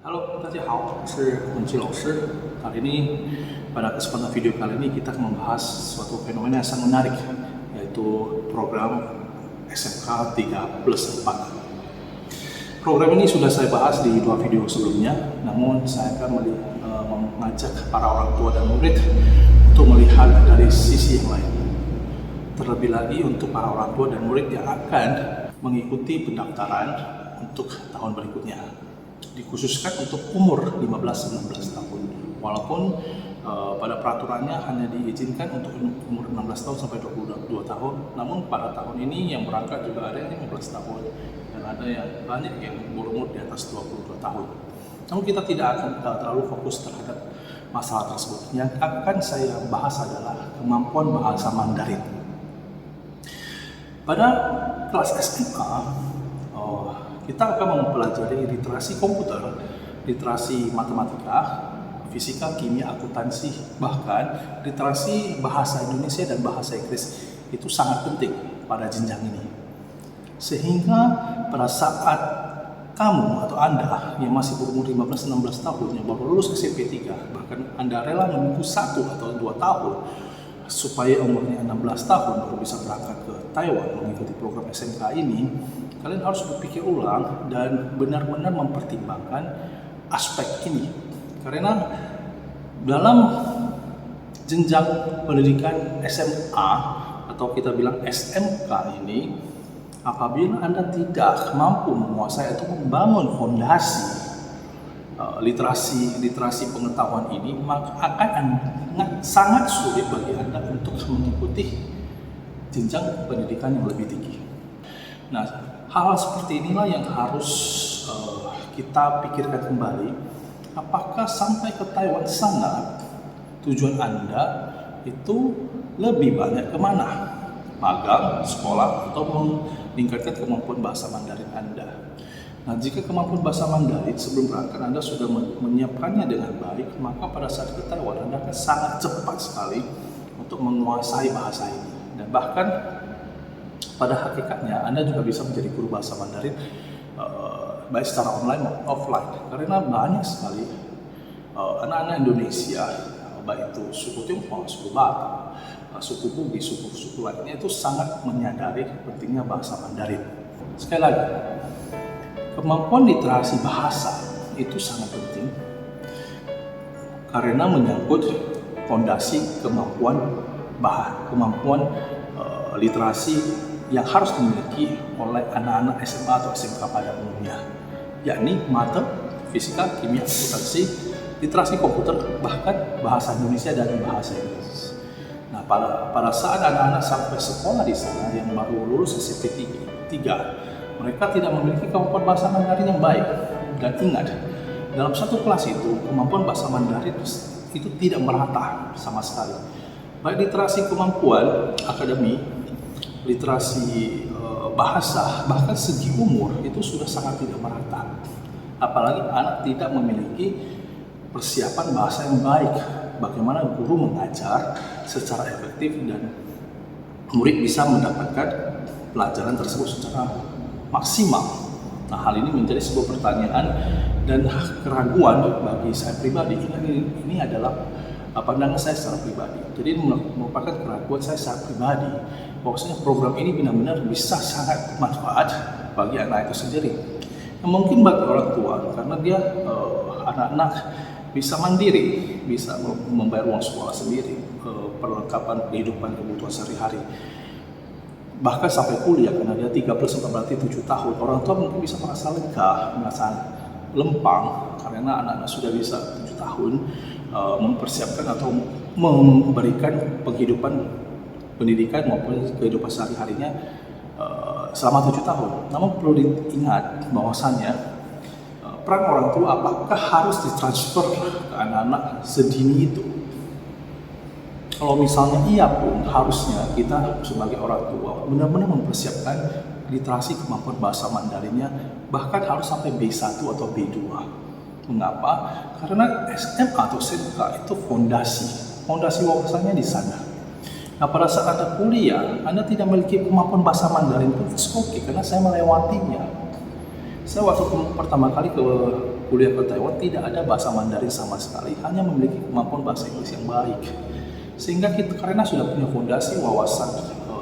Halo, 大家好，我是文志老师。Kali ini pada kesempatan video kali ini kita akan membahas suatu fenomena yang sangat menarik, yaitu program SMK 3+4. Program ini sudah saya bahas di dua video sebelumnya, namun saya akan mengajak para orang tua dan murid untuk melihat dari sisi yang lain. Terlebih lagi untuk para orang tua dan murid yang akan mengikuti pendaftaran untuk tahun berikutnya, dikhususkan untuk umur 15-16 tahun. Walaupun pada peraturannya hanya diizinkan untuk umur 16 tahun sampai 22 tahun, namun pada tahun ini yang berangkat juga ada yang 15 tahun dan ada yang banyak yang berumur di atas 22 tahun. Namun kita tidak akan terlalu fokus terhadap masalah tersebut. Yang akan saya bahas adalah kemampuan bahasa Mandarin. Pada kelas SMA, kita akan mempelajari literasi komputer, literasi matematika, fisika, kimia, akuntansi, bahkan literasi bahasa Indonesia dan bahasa Inggris itu sangat penting pada jenjang ini. Sehingga pada saat kamu atau Anda yang masih berumur 15-16 tahun yang baru lulus SMP 3, bahkan Anda rela menunggu 1 atau 2 tahun supaya umurnya 16 tahun baru bisa berangkat ke Taiwan mengikuti program SMK ini, kalian harus berpikir ulang dan benar-benar mempertimbangkan aspek ini. Karena dalam jenjang pendidikan SMA atau kita bilang SMK ini, apabila Anda tidak mampu menguasai atau membangun fondasi literasi pengetahuan ini, maka akan sangat sulit bagi Anda untuk mengikuti jenjang pendidikan yang lebih tinggi. Nah, hal seperti inilah yang harus kita pikirkan kembali. Apakah sampai ke Taiwan sana tujuan Anda itu lebih banyak kemana? Magang, sekolah, atau meningkatkan kemampuan bahasa Mandarin Anda? Nah, jika kemampuan bahasa Mandarin sebelum berangkat Anda sudah menyiapkannya dengan baik, maka pada saat ke Taiwan Anda akan sangat cepat sekali untuk menguasai bahasa ini. Dan bahkan pada hakikatnya Anda juga bisa menjadi guru bahasa Mandarin baik secara online maupun offline. Karena banyak sekali anak-anak Indonesia, baik itu suku Tionghoa, suku Batak, suku Bugis, suku lainnya itu sangat menyadari pentingnya bahasa Mandarin. Sekali lagi, kemampuan literasi bahasa itu sangat penting karena menyangkut fondasi kemampuan literasi yang harus dimiliki oleh anak-anak SMA atau SMK pada umumnya, yakni mata, fisika, kimia, akuntansi, literasi komputer, bahkan bahasa Indonesia dan bahasa Inggris. Nah, pada saat anak-anak sampai sekolah di sana yang baru lulus SMP 3, mereka tidak memiliki kemampuan bahasa Mandarin yang baik. Dan ingat, dalam satu kelas itu, kemampuan bahasa Mandarin itu tidak merata sama sekali. Baik literasi kemampuan akademi, literasi bahasa, bahkan segi umur itu sudah sangat tidak merata. Apalagi anak tidak memiliki persiapan bahasa yang baik. Bagaimana guru mengajar secara efektif dan murid bisa mendapatkan pelajaran tersebut secara maksimal. Nah, hal ini menjadi sebuah pertanyaan dan keraguan bagi saya pribadi. Ini adalah pandangan saya secara pribadi. Jadi merupakan keraguan saya secara pribadi bahwasanya program ini benar-benar bisa sangat bermanfaat bagi anak itu sendiri. Nah, mungkin bagi orang tua karena dia anak-anak bisa mandiri, bisa membayar uang sekolah sendiri, perlengkapan kehidupan kebutuhan sehari-hari. Bahkan sampai kuliah, karena dia 3+4 berarti 7 tahun, orang tua mungkin bisa merasa lega, merasa lempang karena anak-anak sudah bisa 7 tahun mempersiapkan atau memberikan penghidupan pendidikan maupun kehidupan sehari-harinya selama 7 tahun. Namun perlu diingat bahwasannya peran orang tua apakah harus ditransfer ke anak-anak sedini itu? Kalau misalnya iya pun, harusnya kita sebagai orang tua benar-benar mempersiapkan literasi kemampuan bahasa Mandarinnya, bahkan harus sampai B1 atau B2. Mengapa? Karena SMA atau SMK itu fondasi wawasannya di sana. Nah, pada saat Anda kuliah, Anda tidak memiliki kemampuan bahasa Mandarin pun it's okay, karena saya melewatinya. Saya waktu pertama kali ke kuliah ke Taiwan tidak ada bahasa Mandarin sama sekali, hanya memiliki kemampuan bahasa Inggris yang baik. Sehingga kita karena sudah punya fondasi wawasan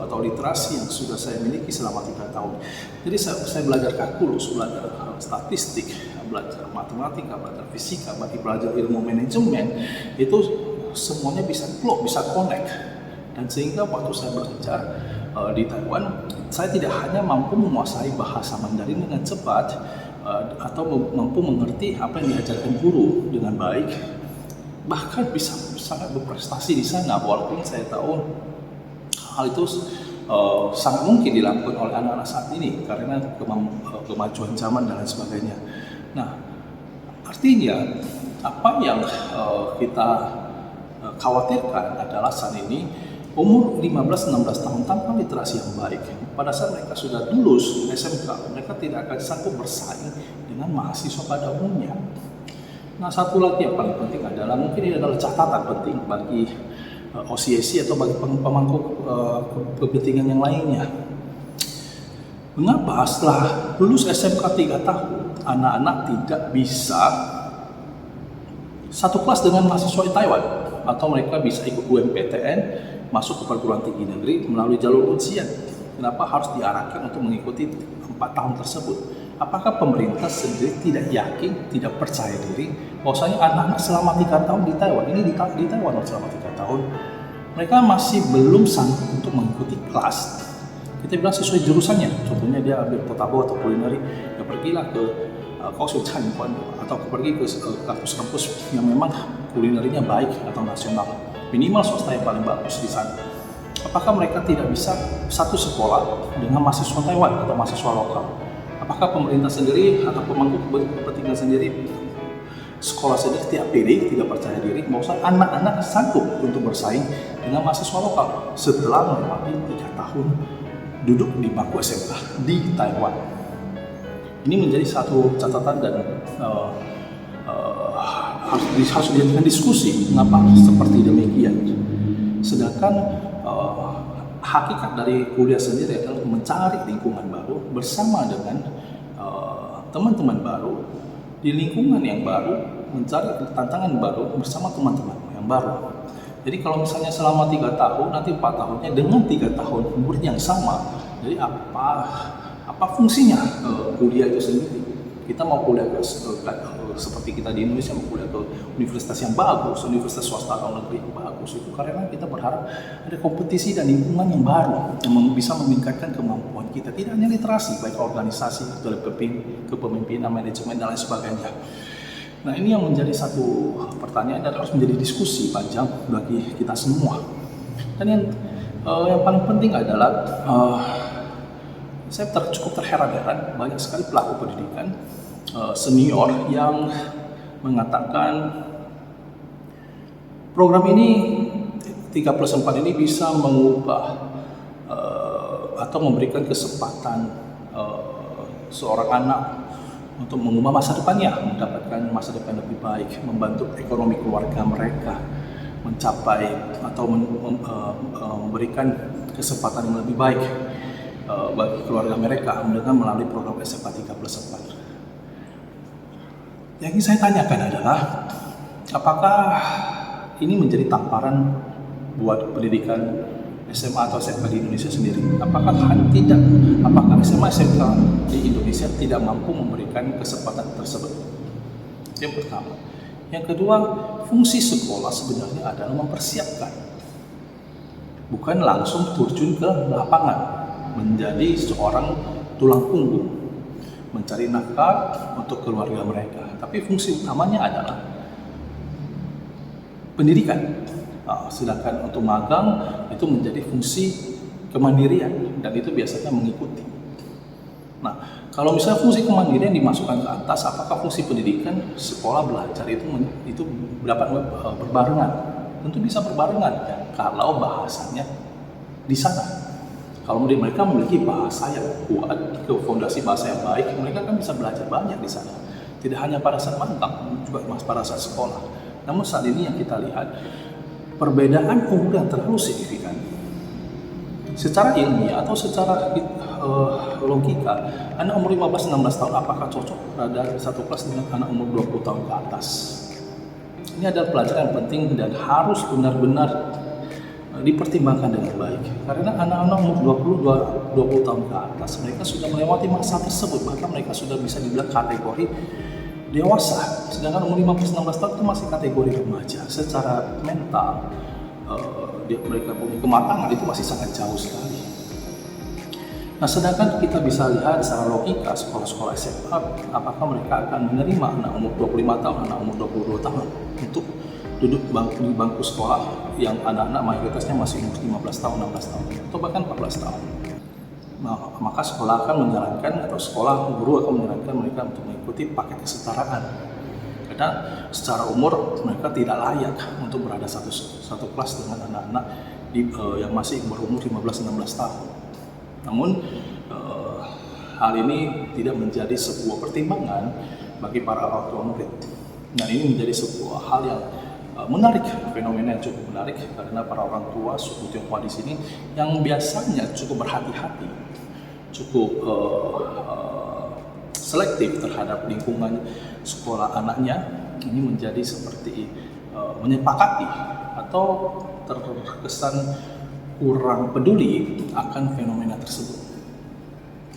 atau literasi yang sudah saya miliki selama 3 tahun. Jadi saya belajar kalkulus, belajar statistik, belajar matematika, belajar fisika, belajar ilmu manajemen, itu semuanya bisa klop, bisa connect. Dan sehingga waktu saya belajar di Taiwan, saya tidak hanya mampu menguasai bahasa Mandarin dengan cepat atau mampu mengerti apa yang diajarkan guru dengan baik, bahkan bisa sangat berprestasi di sana, walaupun saya tahu hal itu sangat mungkin dilakukan oleh anak-anak saat ini karena kemajuan zaman dan lain sebagainya. Nah, artinya apa yang kita khawatirkan adalah saat ini umur 15-16 tahun tanpa literasi yang baik, pada saat mereka sudah lulus SMK, mereka tidak akan sanggup bersaing dengan mahasiswa pada umumnya. Nah, satu lagi yang paling penting adalah mungkin ini adalah catatan penting bagi OCAC atau bagi pemangku kepentingan yang lainnya. Mengapa setelah lulus SMK 3 tahun, anak-anak tidak bisa satu kelas dengan mahasiswa di Taiwan, atau mereka bisa ikut UMPTN, masuk ke perguruan tinggi negeri melalui jalur ujian? Kenapa harus diarahkan untuk mengikuti 4 tahun tersebut? Apakah pemerintah sendiri tidak yakin, tidak percaya diri bahwasanya anak-anak selama 3 tahun di Taiwan, ini di Taiwan selama 3 tahun, mereka masih belum sanggup untuk mengikuti kelas? Kita bilang sesuai jurusannya, contohnya dia ambil potabo atau kulineri, ya pergilah ke Kaohsiung Chanquan atau pergi ke kampus-kampus yang memang kulinerinya baik atau nasional, minimal swasta yang paling bagus di sana. Apakah mereka tidak bisa satu sekolah dengan mahasiswa Taiwan atau mahasiswa lokal? Apakah pemerintah sendiri atau pemangku kepentingan sendiri sekolah sendiri tidak pede, tidak percaya diri bahwa anak-anak sanggup untuk bersaing dengan mahasiswa lokal setelah melewati 3 tahun duduk di bangku SMK di Taiwan? Ini menjadi satu catatan dan harus dijadikan diskusi mengapa seperti demikian. Sedangkan hakikat dari kuliah sendiri adalah mencari lingkungan baru bersama dengan teman-teman baru di lingkungan yang baru, mencari tantangan baru bersama teman-teman yang baru. Jadi kalau misalnya selama 3 tahun, nanti 4 tahunnya dengan 3 tahun murid yang sama, jadi apa fungsinya kuliah itu sendiri? Kita mau kuliah seperti kita di Indonesia, mau kuliah ke universitas yang bagus, universitas swasta atau negeri yang bagus, itu karena kita berharap ada kompetisi dan lingkungan yang baru yang bisa meningkatkan kemampuan kita, tidak hanya literasi, baik organisasi, kepemimpinan, manajemen dan lain sebagainya. Nah, ini yang menjadi satu pertanyaan dan harus menjadi diskusi panjang bagi kita semua. Dan yang paling penting adalah saya cukup terheran-heran banyak sekali pelaku pendidikan senior yang mengatakan program ini 3+4 ini bisa mengubah atau memberikan kesempatan seorang anak untuk mengubah masa depannya, mendapatkan masa depan lebih baik, membantu ekonomi keluarga mereka, mencapai atau memberikan kesempatan yang lebih baik bagi keluarga mereka dengan melalui program SMK 3+4. Yang ingin saya tanyakan adalah, apakah ini menjadi tamparan buat pendidikan SMA atau SMK di Indonesia sendiri? Apakah SMA SMK di Indonesia tidak mampu memberikan kesempatan tersebut? Yang pertama. Yang kedua, fungsi sekolah sebenarnya adalah mempersiapkan, bukan langsung terjun ke lapangan menjadi seorang tulang punggung, mencari nafkah untuk keluarga mereka. Tapi fungsi utamanya adalah pendidikan. Sedangkan untuk magang itu menjadi fungsi kemandirian dan itu biasanya mengikuti. Nah, kalau misalnya fungsi kemandirian dimasukkan ke atas, apakah fungsi pendidikan sekolah belajar itu dapat berbarengan? Tentu bisa berbarengan kalau bahasanya di sana. Kalau mereka memiliki bahasa yang kuat, fondasi bahasa yang baik, mereka kan bisa belajar banyak di sana. Tidak hanya pada saat magang, juga pada saat sekolah. Namun saat ini yang kita lihat, perbedaan umur yang terlalu signifikan. secara ilmiah atau secara logika, anak umur 15-16 tahun apakah cocok berada di satu kelas dengan anak umur 20 tahun ke atas? Ini adalah pelajaran yang penting dan harus benar-benar dipertimbangkan dengan baik. Karena anak-anak umur 20 tahun ke atas, mereka sudah melewati masa tersebut, bahkan mereka sudah bisa dibilang kategori dewasa. Sedangkan umur 15-16 tahun itu masih kategori remaja. Secara mental, mereka punya kematangan itu masih sangat jauh sekali. Nah, sedangkan kita bisa lihat secara logika sekolah-sekolah SMA, apakah mereka akan menerima anak umur 25 tahun, anak umur 22 tahun untuk duduk di bangku sekolah yang anak-anak mayoritasnya masih umur 15 tahun, 16 tahun, atau bahkan 14 tahun. Nah, maka sekolah akan menyarankan atau sekolah guru akan menyarankan mereka untuk mengikuti paket kesetaraan. Karena secara umur mereka tidak layak untuk berada satu kelas dengan anak-anak yang masih berumur 15-16 tahun. Namun hal ini tidak menjadi sebuah pertimbangan bagi para orang tua murid. Nah, ini menjadi sebuah hal yang menarik, fenomena yang cukup menarik karena para orang tua suku Tionghoa di sini yang biasanya cukup berhati-hati, cukup selektif terhadap lingkungan sekolah anaknya, ini menjadi seperti menyepakati atau terkesan kurang peduli akan fenomena tersebut.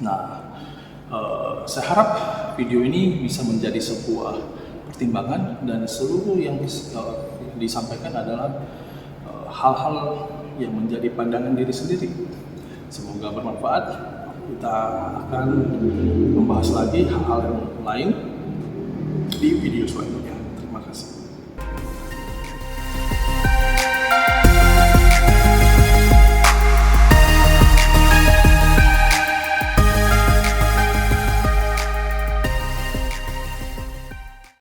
Nah, saya harap video ini bisa menjadi sebuah pertimbangan dan seluruh yang disampaikan adalah hal-hal yang menjadi pandangan diri sendiri. Semoga bermanfaat. Kita akan membahas lagi hal-hal yang lain di video selanjutnya.